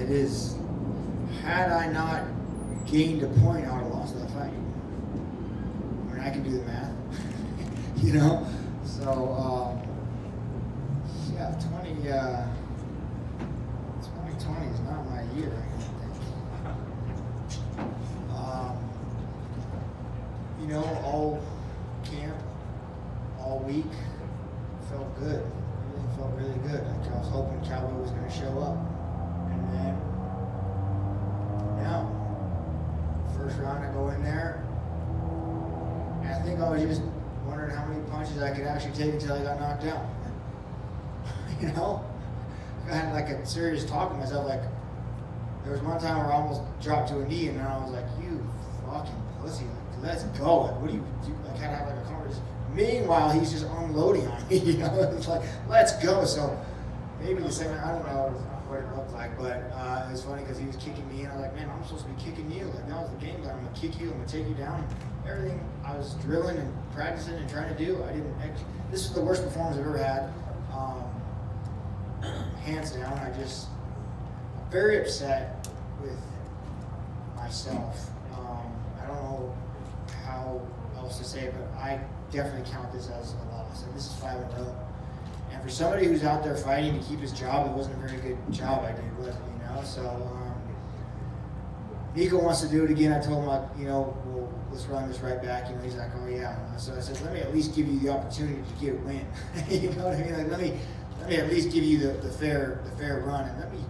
it is. Had I not gained a point, I would have lost that fight. I mean, I can do the math, you know. So yeah, 2020 is not my year. I don't think. You know, all camp, all week, felt good. Everything felt really good. Like I was hoping Cowboy was going to show up, and then now, first round I go in there, and I think I was just wondering how many punches I could actually take until I got knocked out. You know, I had like a serious talk to myself. Like there was one time where I almost dropped to a knee, and then I was like, "You fucking pussy! Like, let's go! Like, what do you do?" Like, kind of have like a conversation. Meanwhile, he's just unloading on me. You know, it's like, "Let's go!" So maybe the second, I don't know what it looked like, but it was funny because he was kicking me, and I was like, "Man, I'm supposed to be kicking you. Like that was the game plan. I'm gonna kick you. I'm gonna take you down." Everything I was drilling and practicing and trying to do, I didn't. This was the worst performance I've ever had. Hands down, I'm very upset with myself. I don't know how else to say it, but I definitely count this as a loss. And this is 5 in a row. And for somebody who's out there fighting to keep his job, it wasn't a very good job I did, was it, you know? So Niko wants to do it again. I told him, like, you know, well, let's run this right back. You know, he's like, oh yeah. So I said, let me at least give you the opportunity to get a win. You know what I mean? Like, let me at least give you the fair run, and let me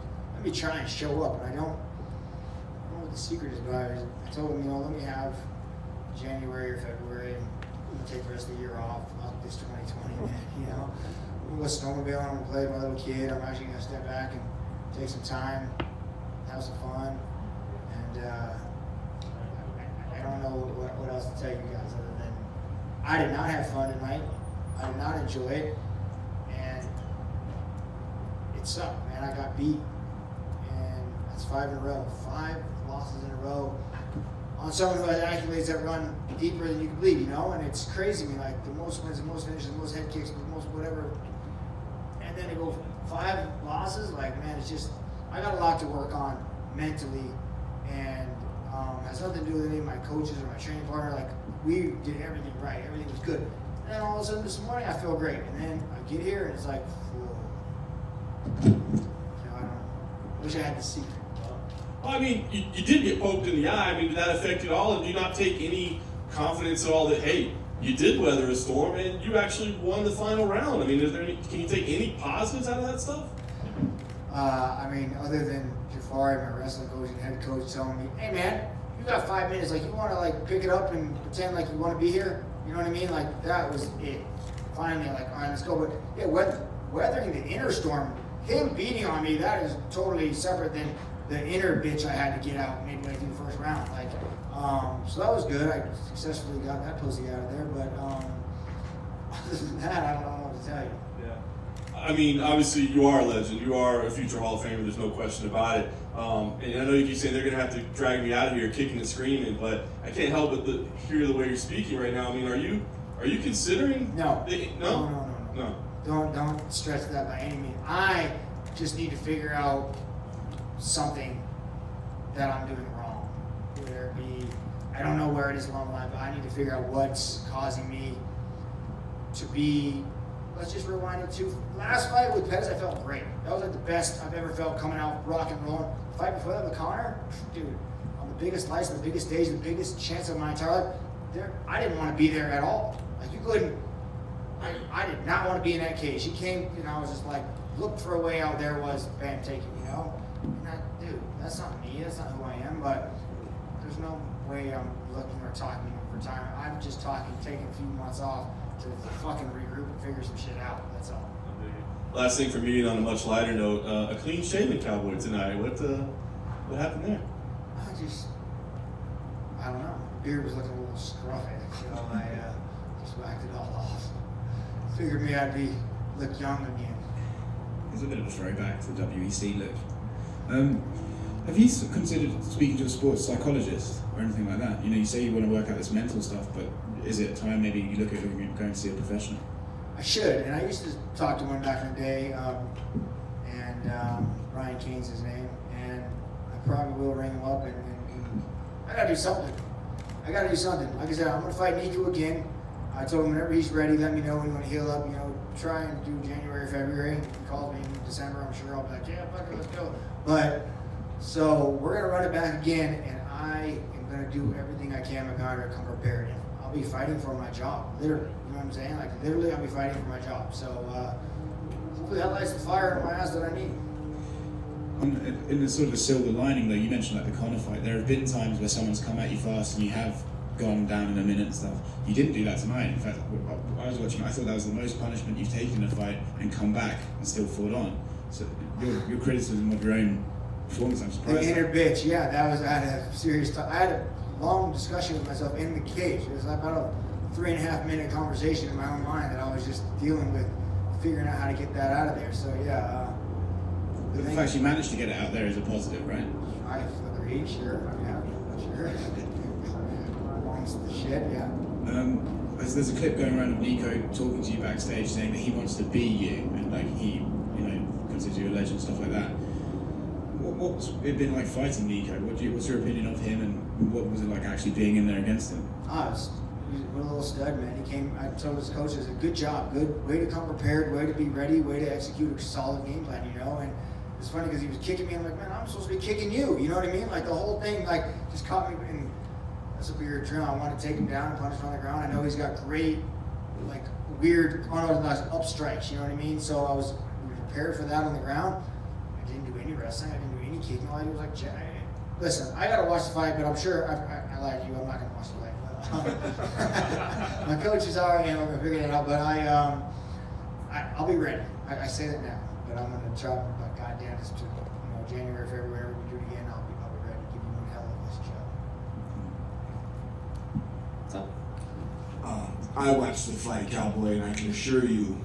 try and show up. And I don't know what the secret is, but I told him, you know, let me have January or February, and I'm gonna take the rest of the year off. I'll do this 2020, man. You know, I'm gonna go snowmobiling. I'm gonna play with my little kid. I'm actually gonna step back and take some time, have some fun, and I don't know what else to tell you guys other than I did not have fun tonight. I did not enjoy it. Sucked, man. I got beat, and that's 5 in a row. 5 losses in a row on someone who has accolades that run deeper than you can believe, you know. And it's crazy to me, like the most wins, the most finishes, the most head kicks, the most whatever, and then to go 5 losses. Like, man, it's just I got a lot to work on mentally, and has nothing to do with any of my coaches or my training partner. Like, we did everything right, everything was good, and then all of a sudden this morning I feel great, and then I get here and it's like, whoa. You know, I don't know. Wish I had the secret. Well, I mean, you did get poked in the eye. I mean, did that affect you at all? And do you not take any confidence at all that, hey, you did weather a storm and you actually won the final round? I mean, can you take any positives out of that stuff? I mean, other than Jafari, my wrestling coach and head coach, telling me, hey, man, you got 5 minutes. Like, you want to, like, pick it up and pretend like you want to be here? You know what I mean? Like, that was it. Finally, like, all right, let's go. But, yeah, weathering the inner storm, him beating on me, that is totally separate than the inner bitch I had to get out midway through the first round. Like, so that was good. I successfully got that pussy out of there. But other than that, I don't know what to tell you. Yeah. I mean, obviously, you are a legend. You are a future Hall of Famer. There's no question about it. And I know you keep saying they're going to have to drag me out of here kicking and screaming, but I can't help but hear the way you're speaking right now. I mean, are you considering? No. No. Don't stretch that by any means. I just need to figure out something that I'm doing wrong. Whether it be, I don't know where it is along the line, but I need to figure out what's causing me to be, let's just rewind it to last fight with Pettis. I felt great. That was like the best I've ever felt coming out rock and rolling. The fight before that with Connor, dude, on the biggest lights, the biggest stage, the biggest chance of my entire life, I didn't want to be there at all. Like, you couldn't, I did not want to be in that cage. He came, and I was just like, looked for a way out. There was, bam, take it, you know? And dude, that's not me. That's not who I am. But there's no way I'm looking or talking for time. I'm just taking a few months off to fucking regroup and figure some shit out. That's all. Last thing for me, and on a much lighter note, a clean shaven Cowboy tonight. What happened there? I don't know. The beard was looking a little scruffy, so I just whacked it all off. Figured me I'd look young again. It's a bit of a throwback to the WEC look. Have you considered speaking to a sports psychologist or anything like that? You know, you say you want to work out this mental stuff, but is it time maybe you look at going to see a professional? I should, and I used to talk to one back in the day, and Brian Kane's his name, and probably will ring him up, and I gotta do something. Like I said, I'm gonna fight Niko again. I told him whenever he's ready, let me know when you want to heal up. Try and do January, February. If he calls me in December, I'm sure I'll be like, yeah, fuck it, let's go. But so we're gonna run it back again, and I am gonna do everything I can, my God, to come prepared. And I'll be fighting for my job, literally. You know what I'm saying? Like literally, I'll be fighting for my job. So hopefully that lights the fire in my ass that I need. In the sort of a silver lining, though, you mentioned like the Conor fight. There have been times where someone's come at you fast and you have gone down in a minute and stuff. You didn't do that tonight. In fact, I was watching. I thought that was the most punishment you've taken in a fight and come back and still fought on. So your criticism of your own performance, I'm surprised. The inner bitch, yeah, that was. I had a long discussion with myself in the cage. It was about a 3.5 minute conversation in my own mind that I was just dealing with, figuring out how to get that out of there. So yeah. The fact you managed to get it out there is a positive, right? I agree, sure. Sure. The shit, yeah. There's a clip going around of Niko talking to you backstage saying that he wants to be you and like he, considers you a legend, stuff like that. What's it been like fighting Niko? What's your opinion of him, and what was it like actually being in there against him? He's a little stud, man. He came. I told his coaches, a good job, good way to come prepared, way to be ready, way to execute a solid game plan, And it's funny because he was kicking me. I'm like, man, I'm supposed to be kicking you. You know what I mean? Like the whole thing, just caught me in. That's a weird drill. I want to take him down and punch him on the ground. I know he's got great, weird, unorthodox up strikes. You know what I mean? So I was prepared for that on the ground. I didn't do any wrestling. I didn't do any kicking. All I did was listen, I got to watch the fight, but I'm sure I lied to you. I'm not going to watch the fight. My coach is already going to figure that out. But I'll be ready. I say that now, but I'm going to try. But goddamn, it's January, February, we do it again. I'll be ready to give you one hell of this show. I watched the fight, Cowboy, and I can assure you,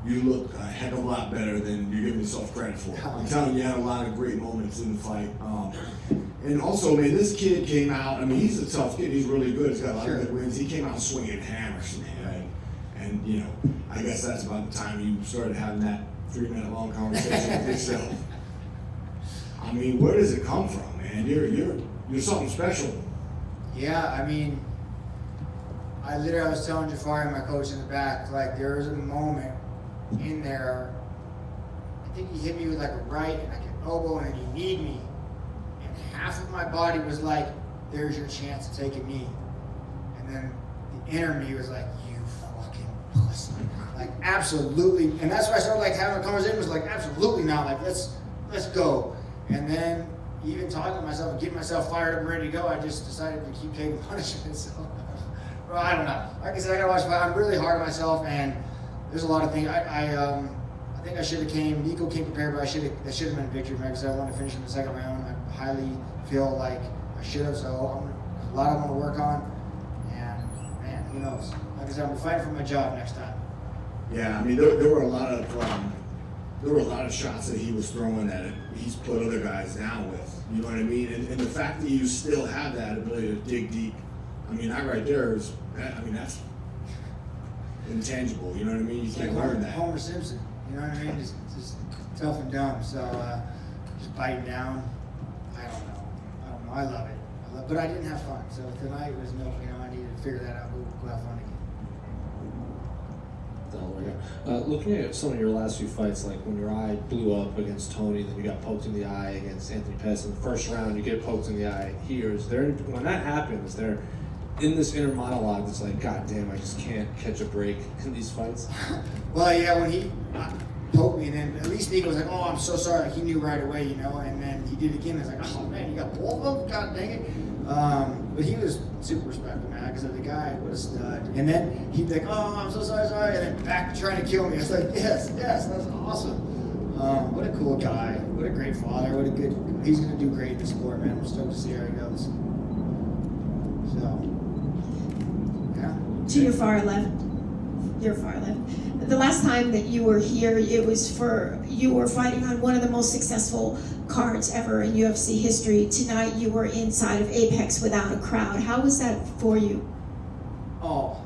you look a heck of a lot better than you're giving yourself credit for. I'm telling you, you had a lot of great moments in the fight. And also, man, this kid came out, he's a tough kid. He's really good. He's got a lot of good wins. He came out swinging hammers, man. And I guess that's about the time you started having that 3-minute long conversation with yourself. Where does it come from, man? You're something special. Yeah, I was telling Jafari, my coach in the back, there was a moment in there, I think he hit me with a right and an elbow and then he kneed me. And half of my body was like, there's your chance to take a knee. And then the inner me was like, you fucking pussy. Absolutely. And that's why I started having a conversation, was absolutely not. Let's go. And then even talking to myself and getting myself fired up and ready to go, I just decided to keep taking punishment. So, well, I don't know. Like I said, I gotta watch the fight. I'm really hard on myself, and there's a lot of things. I think I should have Niko came prepared, but that should have been a victory for me because I wanted to finish in the second round. I highly feel like I should have, so a lot I want to work on. And man, who knows? Like I said, I'm fighting for my job next time. Yeah, there were a lot of shots that he was throwing that he's put other guys down with. You know what I mean? And the fact that you still have that ability to dig deep, that right there is, that's intangible. You know what I mean? You can't learn that. Homer Simpson. You know what I mean? Just tough and dumb. So just biting down. I don't know. I love it. But I didn't have fun. So tonight was I needed to figure that out. Go have fun again. Looking at some of your last few fights, like when your eye blew up against Tony, then you got poked in the eye against Anthony Pettis in the first round, you get poked in the eye here. When that happens, in this inner monologue that's like, God damn, I just can't catch a break in these fights? Well, yeah, when he poked me, and then at least Niko was like, oh, I'm so sorry. He knew right away, and then he did it again. It's like, oh, man, you got both of them? God dang it. But he was super respectful, man, because the guy was a stud. And then he'd be like, oh, I'm so sorry, and then back to trying to kill me. I was like, yes, that's awesome. What a cool guy. What a great father. He's going to do great in the sport, man. I'm stoked to see how he goes. So, yeah. To your far left. The last time that you were here, you were fighting on one of the most successful cards ever in UFC history. Tonight you were inside of Apex without a crowd. How was that for you? Oh,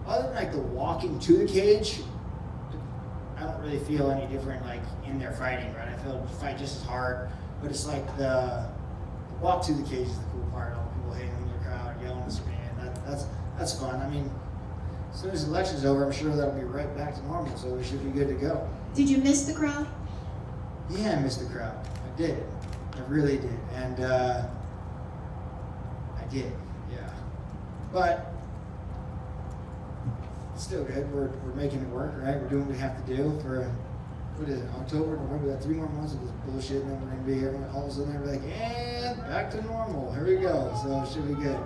other than the walking to the cage, I don't really feel any different in there fighting, right? I feel fight just as hard. But it's like the walk to the cage is the cool part. All the people hating in the crowd, yelling and screaming. That's fun. I mean, as soon as the election's over, I'm sure that'll be right back to normal. So we should be good to go. Did you miss the crowd? Yeah, I missed the crowd. I did. I really did. And I did. Yeah. But it's still good. We're making it work, right? We're doing what we have to do for, what is it, October, November? We got 3 more months of this bullshit, and then we're going to be here. All of a sudden, we're like, and back to normal. Here we go. So it should be good.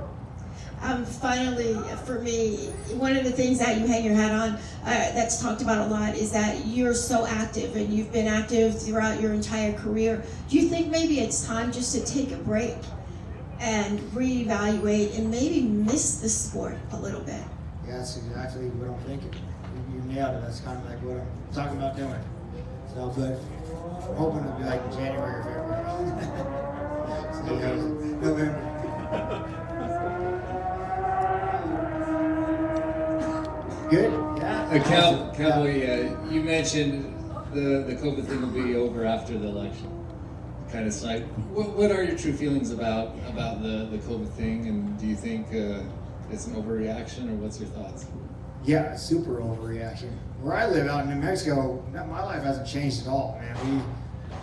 Finally, for me, one of the things that you hang your hat on that's talked about a lot is that you're so active and you've been active throughout your entire career. Do you think maybe it's time just to take a break and reevaluate and maybe miss the sport a little bit? Yeah, that's exactly what I'm thinking. You nailed it. That's kind of like what I'm talking about doing. So, but I'm hoping it'll be like in January or February. So, November. Good. Yeah. Cowboy, you mentioned the COVID thing will be over after the election. Kind of side. What are your true feelings about the COVID thing, and do you think it's an overreaction, or what's your thoughts? Yeah, super overreaction. Where I live out in New Mexico, my life hasn't changed at all, man. We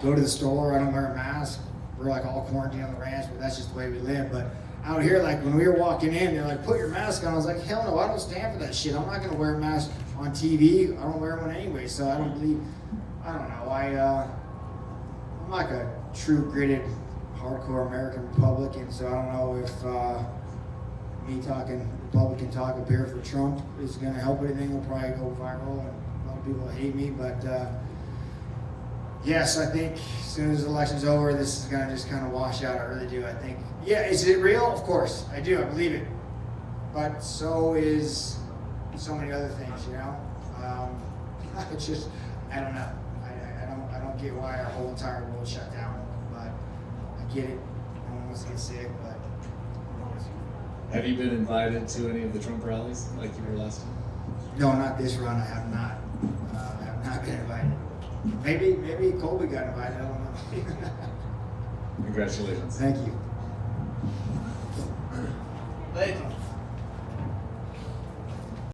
go to the store, I don't wear a mask. We're like all quarantined on the ranch, but that's just the way we live. But out here, like when we were walking in, they're like, put your mask on. I was like, hell no, I don't stand for that shit. I'm not gonna wear a mask on TV. I don't wear one anyway, so I don't know. I'm like a true gritted, hardcore American Republican, so I don't know if me talking Republican talk up here for Trump is gonna help anything. It'll probably go viral, and a lot of people hate me, but yes, I think as soon as the election's over, this is gonna just kind of wash out. I really do. I think. Yeah, is it real? Of course, I do. I believe it. But so is so many other things, you know. It's just, I don't know. I don't get why our whole entire world shut down. But I get it. No one wants to get sick, but. Have you been invited to any of the Trump rallies like you were last time? No, not this run. I have not. I have not been invited. Maybe Colby got invited. I don't know. Congratulations. Thank you. Thank you.